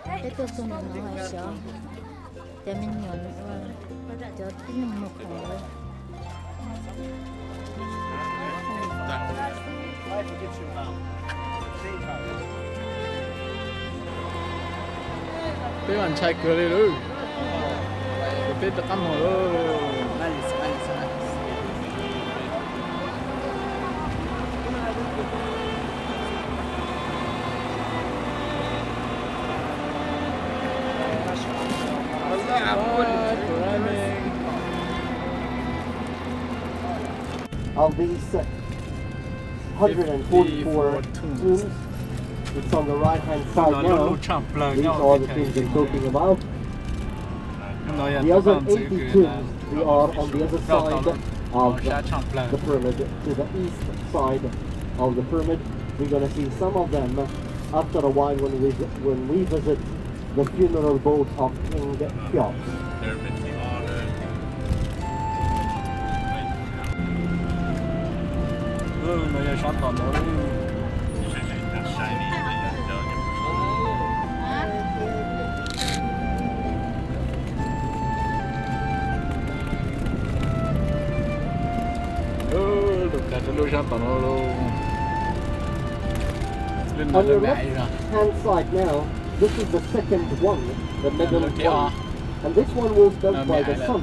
Tebchaws 나와있어. 대민년 저 뛰는 먹고. Thế bạn chạy cửa đi rồi. Tết ta cắm rồi. Of these 144 tombs, it's on the right hand side now. These are the tombs I'm talking about. The other 80 tombs, we are on the other side of the pyramid, to the east side of the pyramid. We're going to see some of them after a while when we visit the funeral boat of King Tebchaws. On your left hand side now, this is the second one, the middle one. And this one was built by the son.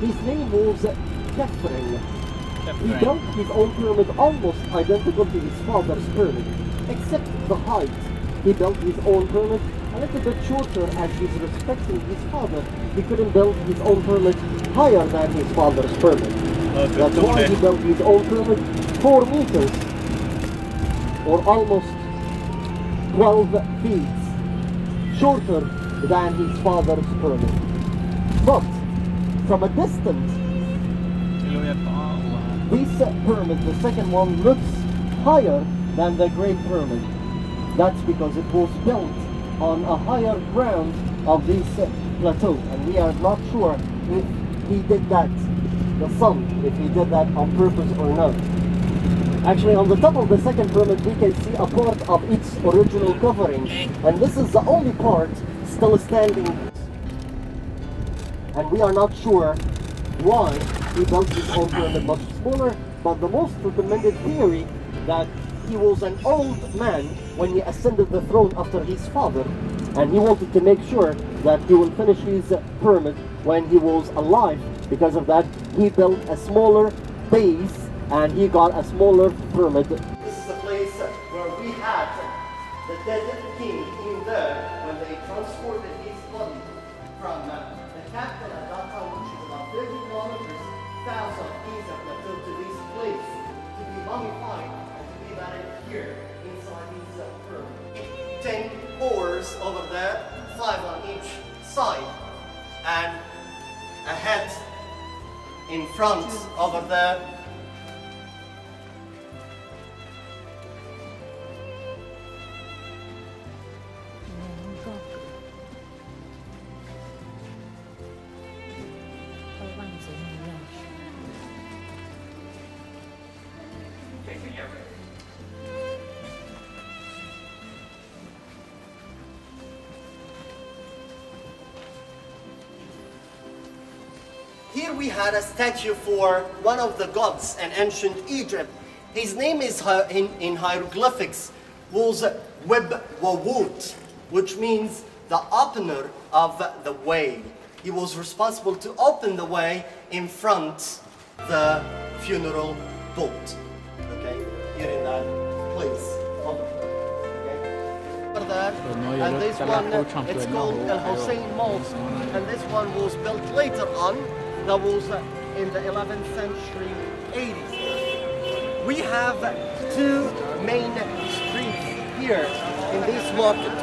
His name was Kefren. He built his own pyramid almost identical to his father's pyramid, except the height. He built his own pyramid a little bit shorter as he's respecting his father. He couldn't build his own pyramid higher than his father's pyramid. That's why he built his own pyramid 4 meters, or almost 12 feet shorter than his father's pyramid. But from a distance, this pyramid, the second one, looks higher than the Great Pyramid. That's because it was built on a higher ground of this plateau, and we are not sure if he did that, the son, if he did that on purpose or not. Actually, on the top of the second pyramid, we can see a part of its original covering, and this is the only part still standing. And we are not sure why he built his own pyramid much smaller, but the most recommended theory that he was an old man when he ascended the throne after his father, and he wanted to make sure that he will finish his pyramid when he was alive. Because of that, he built a smaller base and he got a smaller pyramid. This is the place where we had the dead king in there when they transported his body from the capital at that time, which is about 30 kilometers south of Giza Plateau, to this place to be mummified and to be buried here inside his pyramid. 10 oars over there, 5 on each side, and a head in front over there. Here we had a statue for one of the gods in ancient Egypt. His name is in hieroglyphics was Web-Wawut, which means the opener of the way. He was responsible to open the way in front the funeral boat. Okay, here in that place. Okay. And this one, it's called El Hussein Mosque, and this one was built later on. That was in the 11th century 80s. We have 2 main streets here in this market.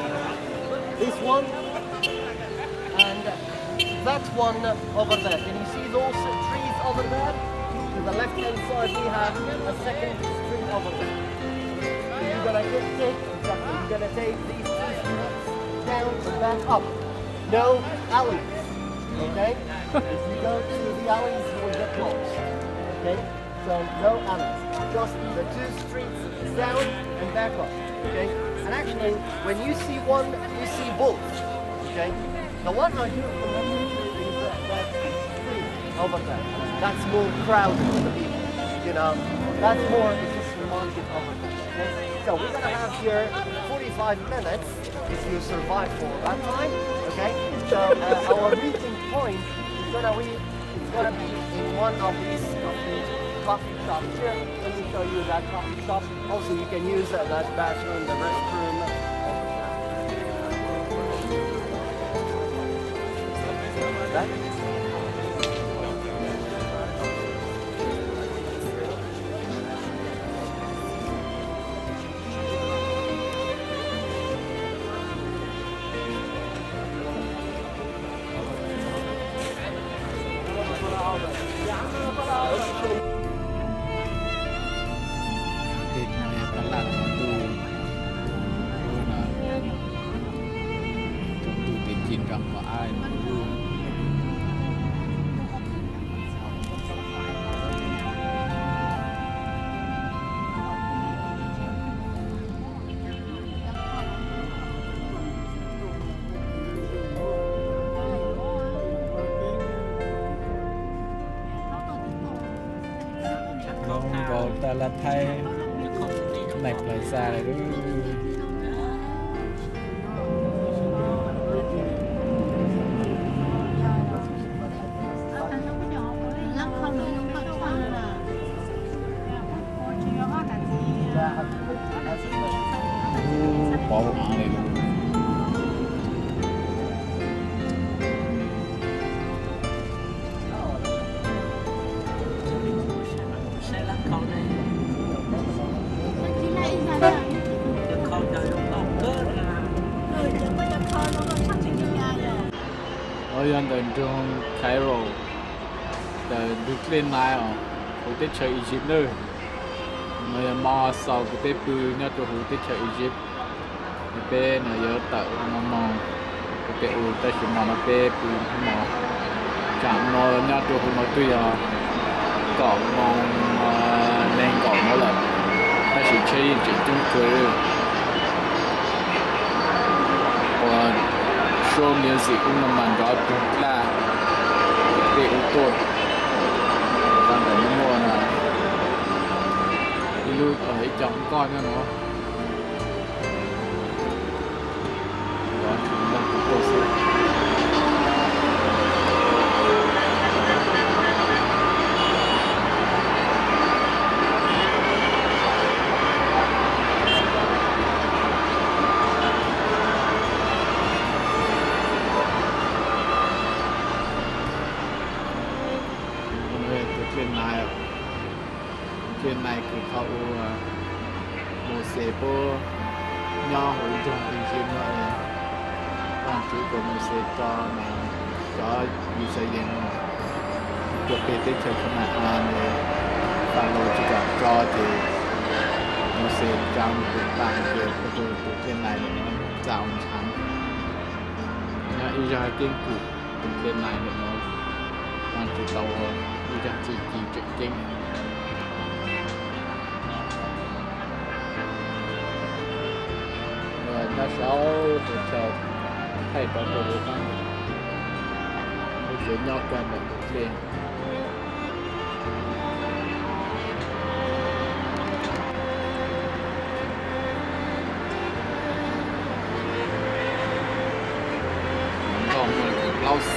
This one and that one over there. Can you see those trees over there? To the left hand side we have a second street over there. So you're gonna take these 2 streets down and back up. No alleys. Okay? If you go to the alleys, you will get lost. Okay? So no alleys. Just the 2 streets down and back up. Okay? And actually, when you see one, you see both. Okay? The one I do from that picture is that tree over there. That's more crowded with the people. You know, that's more just market over there. Okay? So we're gonna have here 45 minutes if you survive for that time. Okay? So our meeting point is gonna be in one of these coffee shops here. Let me show you that coffee shop. Also, you can use that bathroom, the restroom. Right? ta là thay mạch lời xa này đúng bỏ một mạng này luôn. Ở dân tình trong Cairo từ được lên này ở khu tết chơi Egypt nữa người mà sau khu tết bự nhất cho khu tết chơi Egypt bên này ở tại mà khu tết u tết chỉ mà nó bên bự mà chẳng nói nhất cho khu mà tuy là cỏ mong nên cỏ nó là ta chỉ chơi chỉ chung cười còn show music cũng nằm mạnh đó cũng là để tốt còn ở những mùa nào đi lui ở trong coi cho nó đó chính là cuộc sống chuyện nàyคือเขาโมเสสพวกย่อหูจงอีกทีหน่อยบางทีก็โมเสสก็มาก็อยู่ใส่เย็นตัวเปเต้เฉยขนาดนั้นเลยฟาโรห์จะกับจอที่โมเสสจำเป็นต่างเกี่ยวกับตัวเรื่องไหนเนี่ยจำชั้นเนี่ยอีจะเก่งกูเป็นเรื่องไหนเนี่ยเนาะบางทีเราอีจะจีเก่ง那时候就叫太多的地方，我觉得要干的练。到我们老三。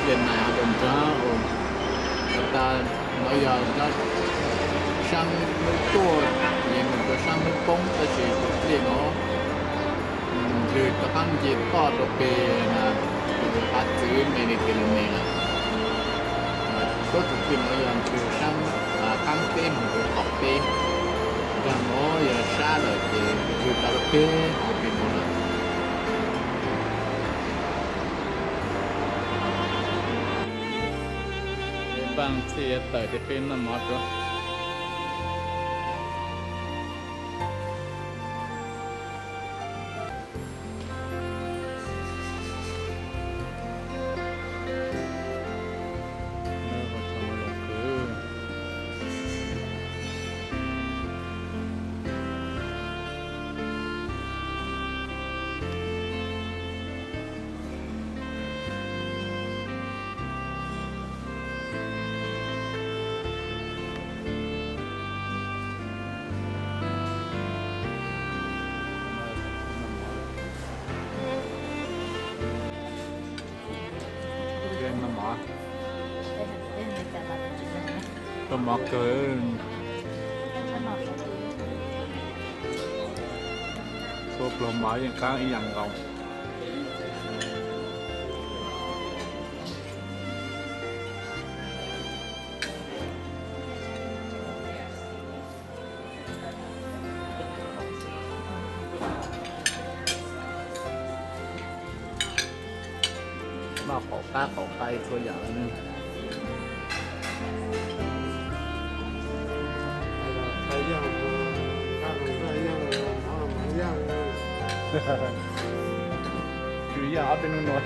Chuyện này đừng cho người ta nói giờ nó sang mấy tua nhưng mình có sang mấy bóng ta chỉ liền nó lười ta ăn gì to đồ bề là phát triển mấy cái này là có thực hiện ở dạng chiều sang căng tên một cái học tên và nó giờ xa rồi thì chiều cà phê học bên đó bang thì tới thì bên nó mất rồiก็มอกเกินโซปลอมไม้อย่างกลางอีกอย่างเรามาขอป้าขอไปตัวอย่างนึงอยู่ยาวเป็นนู่นน่ะ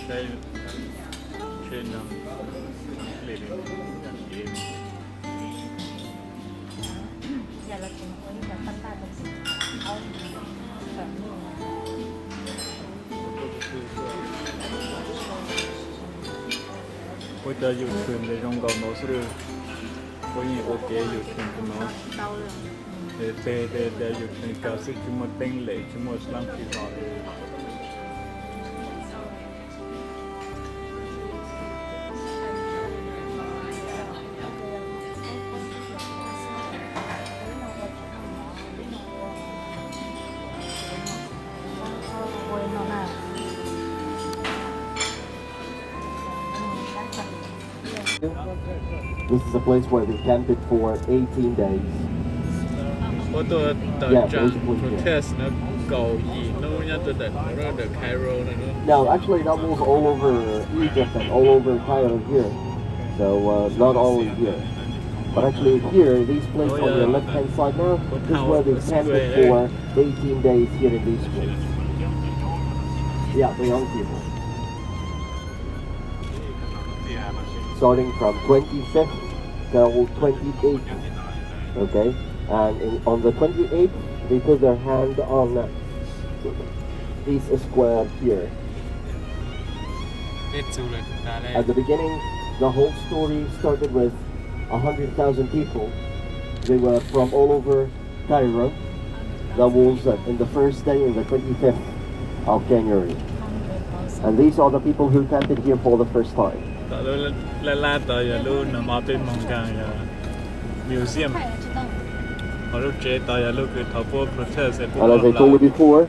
ใช่เช่นน้ำเล็กอย่างเย็นอย่าละกินคนแบบตั้งตาตรงสิเอาแบบนี้bây giờอยู่คืนในโรงกาวโน้ตหรือวันนี้โอเคอยู่คืนกันเนาะเดี๋ยวอยู่คืนกับสิ่งที่มันเป็นเหล็กที่มันสลัมที่เราThis is a place where we camped for 18 days. 我ตัวต่อจาก protest นะเกาหลีโน้นยังตัวแต่เราเดินไคโรนะเนาะ No, actually that was all over Egypt and all over Cairo here. So not only here. But actually here, these places on your left hand side now, this is where we camped for 18 days here in these places. Yeah, the young people. Starting from 25th till 28th, okay? And on the 28th, they put their hand on this square here. At the beginning, the whole story started with 100,000 people. They were from all over Cairo. That was in the first day, in the 25th of January. And these are the people who camped here for the first time. ต่อแล้วล่าต่ออย่ารู้นะมาเป็นมองกลางอย่ามิวเซียมพอลูกเจต่ออย่ารู้คือท็อปโปรเทสเสร็จ And as I told you before,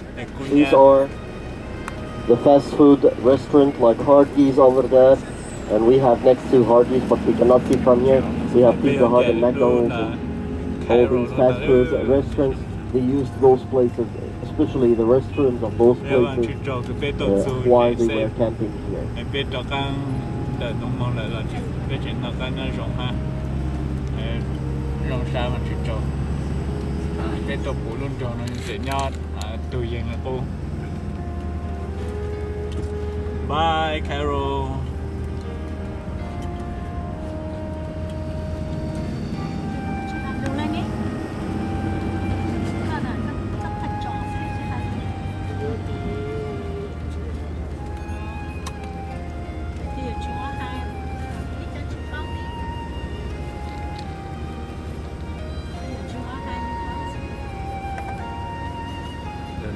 these are the fast food restaurant like Hardee's over there, and we have next to Hardee's, but we cannot see from here. We have Pizza Hut and McDonald's and all these fast food restaurants. They used those places, especially the restrooms of those places, while they were camping here. đợi đúng mong là chỉ cái chuyện là cái nó rộng ha rộng xa mà chỉ trộn cái tổ phụ luôn trộn nó sẽ nhọt từ dân là cô bye Carol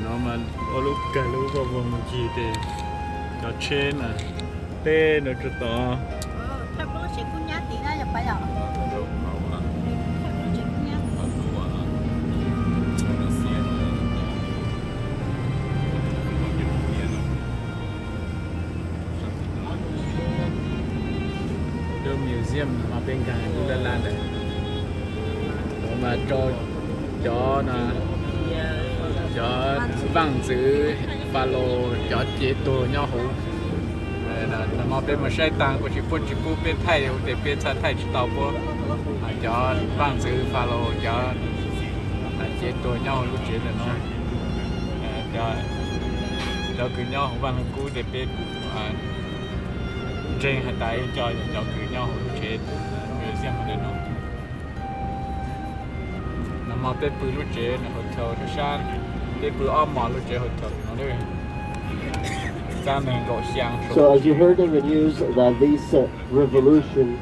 nó mà ở lúc cả lúc vào vòng gì thì nó trên à tê nó cho to đưa museum mà bên cạnh lên lan này mà cho là cho vang chữ follow cho chế độ nhau hữu là mà bên mà sai tăng của chỉ phụ bên Thái để bên Thái chỉ tàu po cho vang chữ follow cho chế độ nhau lúc chế là nó cho cứ nhau hữu vang cũ để bên trên hiện tại cho cứ nhau hữu chế người xem mà nó mà bên bự lúc chế là hotel nó sang bên bự ôm mà lúc chế hotel nó đấy ra mình gọi sang So as you heard in the news that this revolution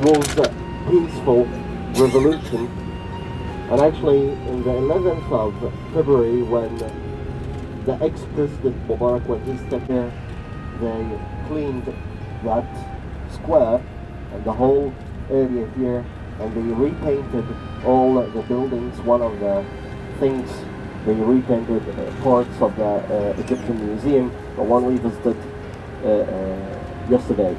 was a peaceful revolution, and actually in the 11th of February when the ex-president Mubarak, when he stepped there, they cleaned that square and the whole area here, and they repainted all the buildings. One of the things, they repainted parts of the Egyptian museum, the one we visited yesterday.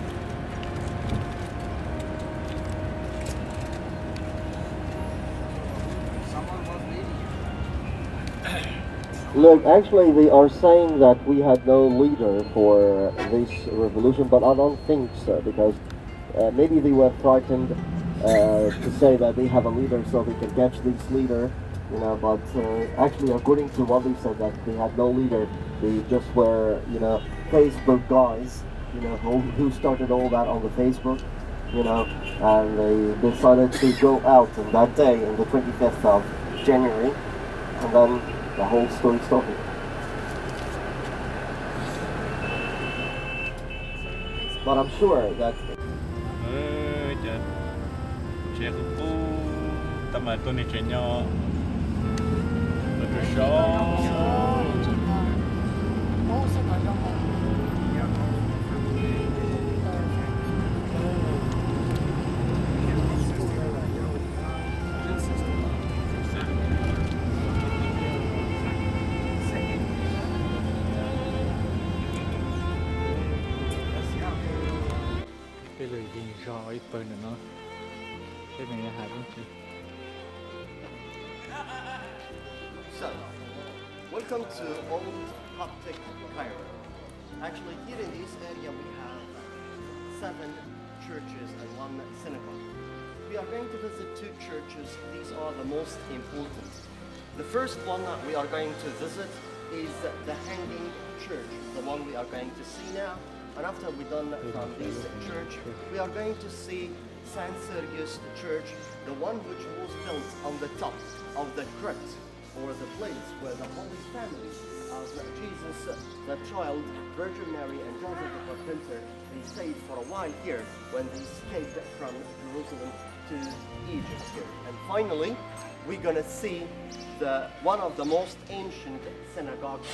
Look, actually they are saying that we had no leader for this revolution, but I don't think so, because maybe they were frightened to say that they have a leader so they can catch this leader, you know, but actually according to what they said, that they had no leader, they just were, you know, Facebook guys, you know, who started all that on the Facebook, you know, and they decided to go out on that day, on the 25th of January, and then the whole story started. But I'm sure that chế của tâm là tôi này chơi nhau tôi chơi show cái lời gì rõ ít hơn nữa nó cái này là hạt không chị. So, welcome to Old Coptic Cairo. Actually, here in this area we have 7 churches and 1 synagogue. We are going to visit 2 churches. These are the most important. The first one that we are going to visit is the Hanging Church, the one we are going to see now. And after we're done from this church, we are going to see St. Sergius Church, the one which was built on the top of the crypt, or the place where the Holy Family of Jesus, the child, Virgin Mary and Joseph the Carpenter, they stayed for a while here when they escaped from Jerusalem to Egypt here. And finally, we're gonna see one of the most ancient synagogues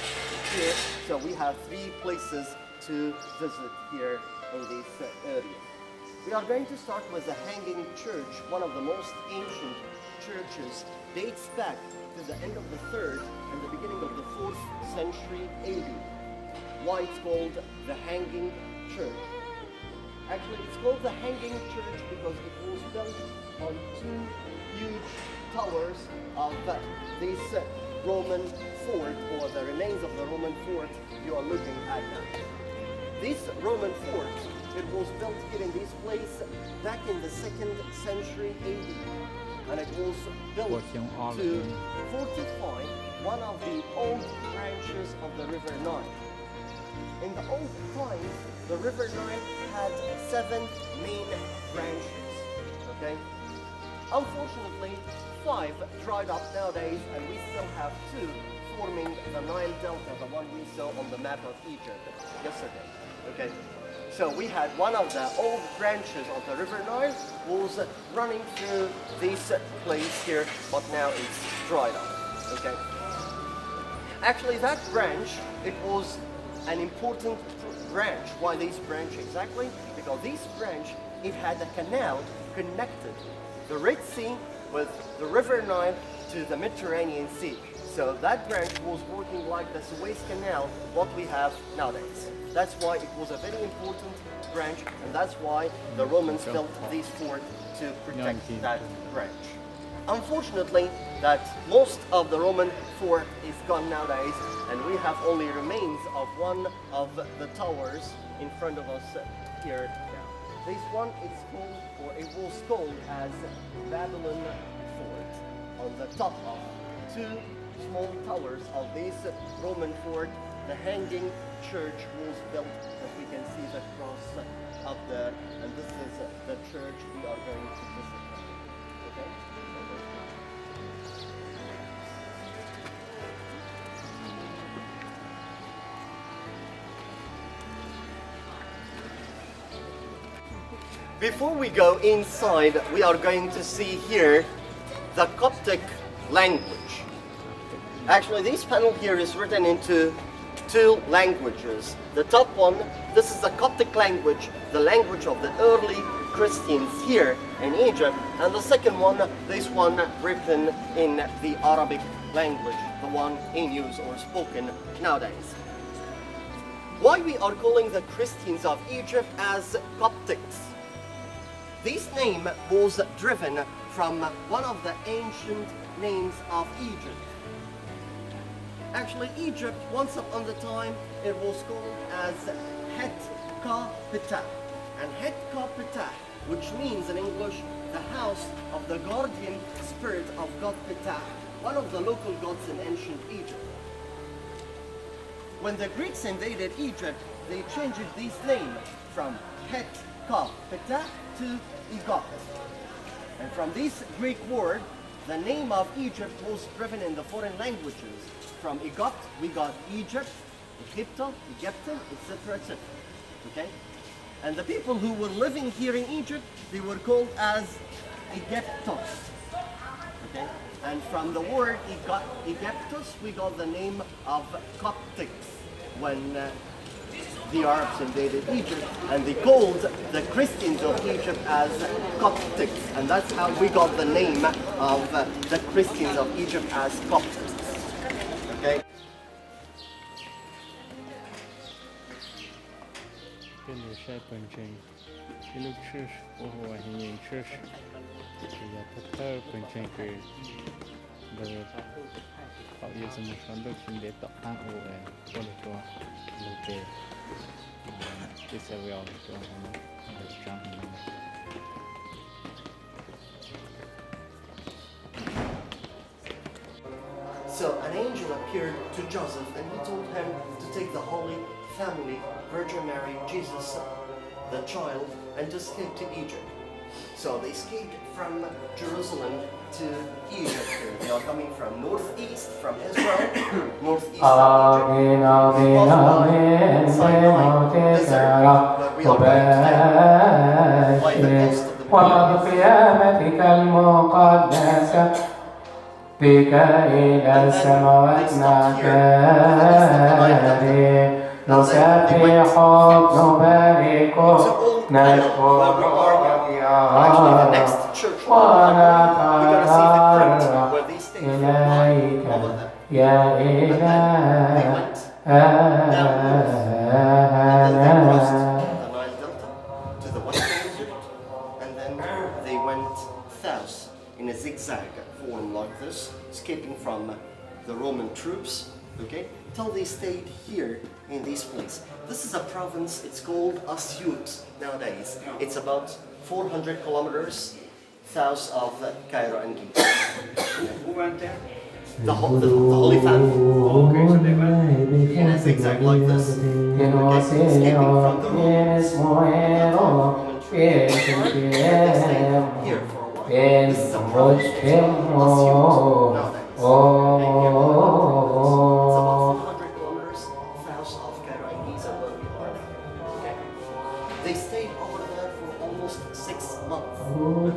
here. So we have 3 places to visit here in this area. We are going to start with the Hanging Church, one of the most ancient churches, dates back to the end of the 3rd and the beginning of the 4th century AD. Why it's called the Hanging Church? Actually, it's called the Hanging Church because it was built on 2 huge towers of this Roman fort, or the remains of the Roman fort you are looking at now. this Roman fort, it was built here in this place back in the 2nd century AD. And it was built to fortify one of the old branches of the River Nile. In the old times, the River Nile had 7 main branches, okay? Unfortunately, 5 dried up nowadays, and we still have 2 forming the Nile Delta, the one we saw on the map of Egypt yesterday, okay? So we had one of the old branches of the River Nile was running through this place here, but now it's dried up, okay? Actually, that branch, it was an important branch. Why this branch exactly? Because this branch, it had a canal connected the Red Sea with the River Nile to the Mediterranean Sea. So that branch was working like the Suez Canal, what we have nowadays. That's why it was a very important branch, and that's why the Romans built this fort to protect that branch. Unfortunately, that most of the Roman fort is gone nowadays, and we have only remains of one of the towers in front of us here now. This one is called, or it was called as Babylon Fort, on the top of 2 small towers of this Roman fort. The hanging church was built, as we can see the cross up there, and this is the church we are going to visit. Okay? Before we go inside, we are going to see here the Coptic language. Actually, this panel here is written into 2 languages. The top one, this is the Coptic language, the language of the early Christians here in Egypt. And the second one, this one written in the Arabic language, the one in use or spoken nowadays. Why we are calling the Christians of Egypt as Coptics? This name was driven from one of the ancient names of Egypt. Actually, Egypt, once upon a time, it was called as Het-Ka-Ptah. And Het-Ka-Ptah, which means in English, the house of the guardian spirit of God Ptah, one of the local gods in ancient Egypt. When the Greeks invaded Egypt, they changed this name from Het-Ka-Ptah to Egypt. And from this Greek word, the name of Egypt was driven in the foreign languages. From Egypt, we got Egypt, Egypta, Egyptian, etc., etc. Okay? And the people who were living here in Egypt, they were called as Egyptos. Okay? And from the word Egyptos, we got the name of Coptics when the Arabs invaded Egypt, and they called the Christians of Egypt as Coptics, and that's how we got the name of the Christians of Egypt as Coptics. Okay? So an angel appeared to Joseph, and he told him to take the Holy Family, Virgin Mary, Jesus, the child, and to escape to Egypt. So they escaped from Jerusalem to Egypt. They are coming from northeast, from Israel, northeast of Egypt, Sinai desert, where we are going today, by the coast of the وبقيامتك المقدسة بك إلى السماوات نعتري نسبحك نباركك نشكرك ونتقرب إليك يا إلهنا. To the western desert, and then they went south in a zigzag form like this, escaping from the Roman troops, okay, till they stayed here in this place. This is a province, it's called Asyut nowadays. It's about 400 kilometers south of Cairo and Giza. Who went there? The Holy Family. Okay, so they went. In a zigzag like this. Okay, escaping from the Romans. Here for a while. This is a province called Asyut nowadays. It's about 400 kilometers south of Cairo and Giza where we are. Okay. They stayed over there for almost 6 months.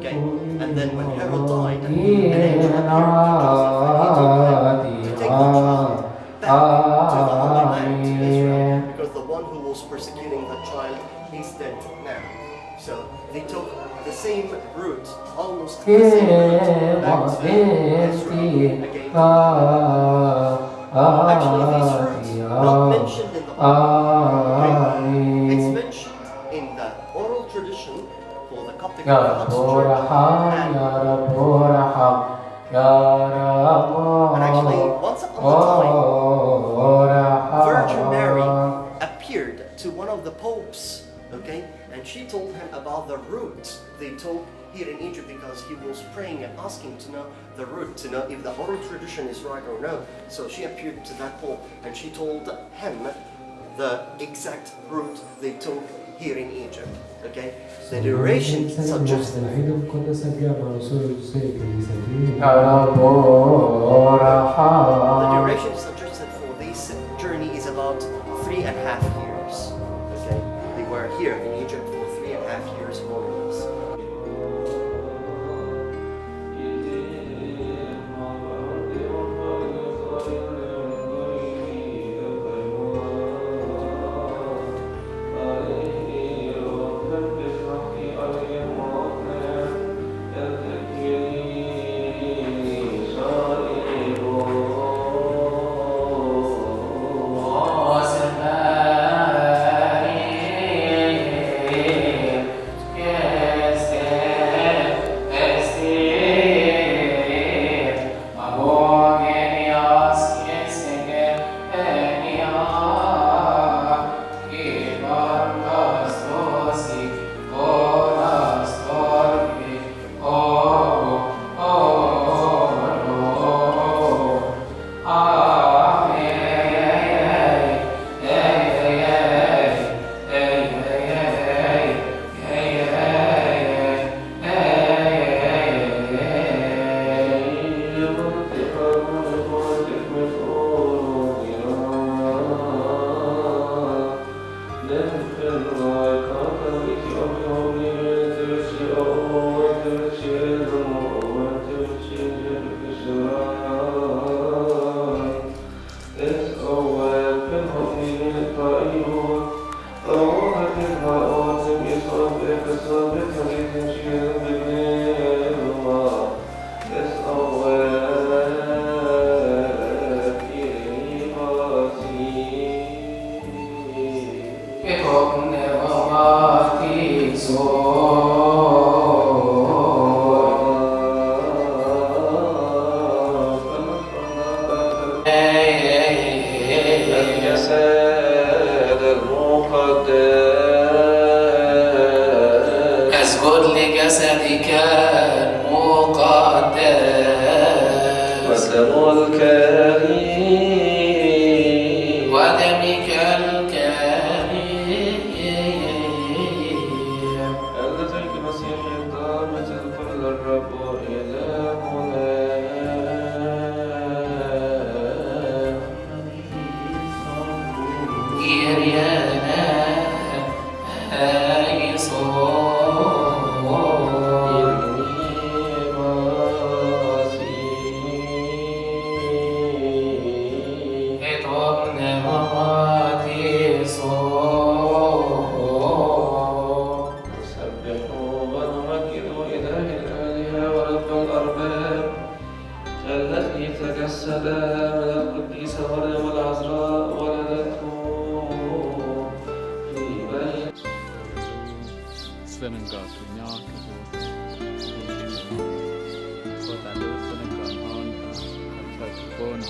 Okay. And then when Herod died, an angel appeared to take the child back to the Holy Land, to Israel, because the one who was persecuting the child is dead now. So they took the same route, almost the same route back to Israel again. Actually, these routes not mentioned in the Bible. It's mentioned in the oral tradition for the Coptic Orthodox Church. And actually, once upon a time, Virgin Mary appeared to one of the popes, okay, and she told him about the route they took here in Egypt, because he was praying and asking to know the route, to know if the oral tradition is right or no. So she appeared to that pope and she told him the exact route they took here in Egypt. Okay, the duration suggested. The duration suggested for this journey is about 3.5 years. Okay, they were here in Egypt for 3.5 years more or less. اسجد لجسدك المقدس وسم الكريم ودمك الكريم الذي بمسيح الدامة الكل الرب إلهنا إيريانا تجسد من القديسة مريم العذراء ولدته في بيت Senegal punya kota lu Senegal on kota pun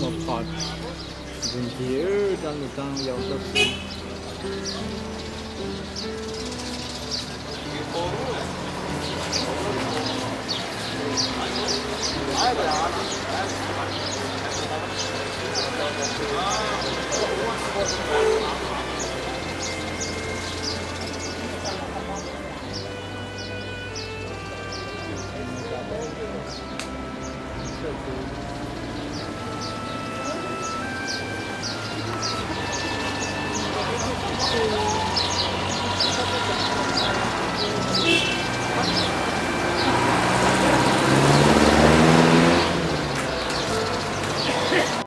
Một phọt rừng thiểu trong người ta dầu tập Thank you.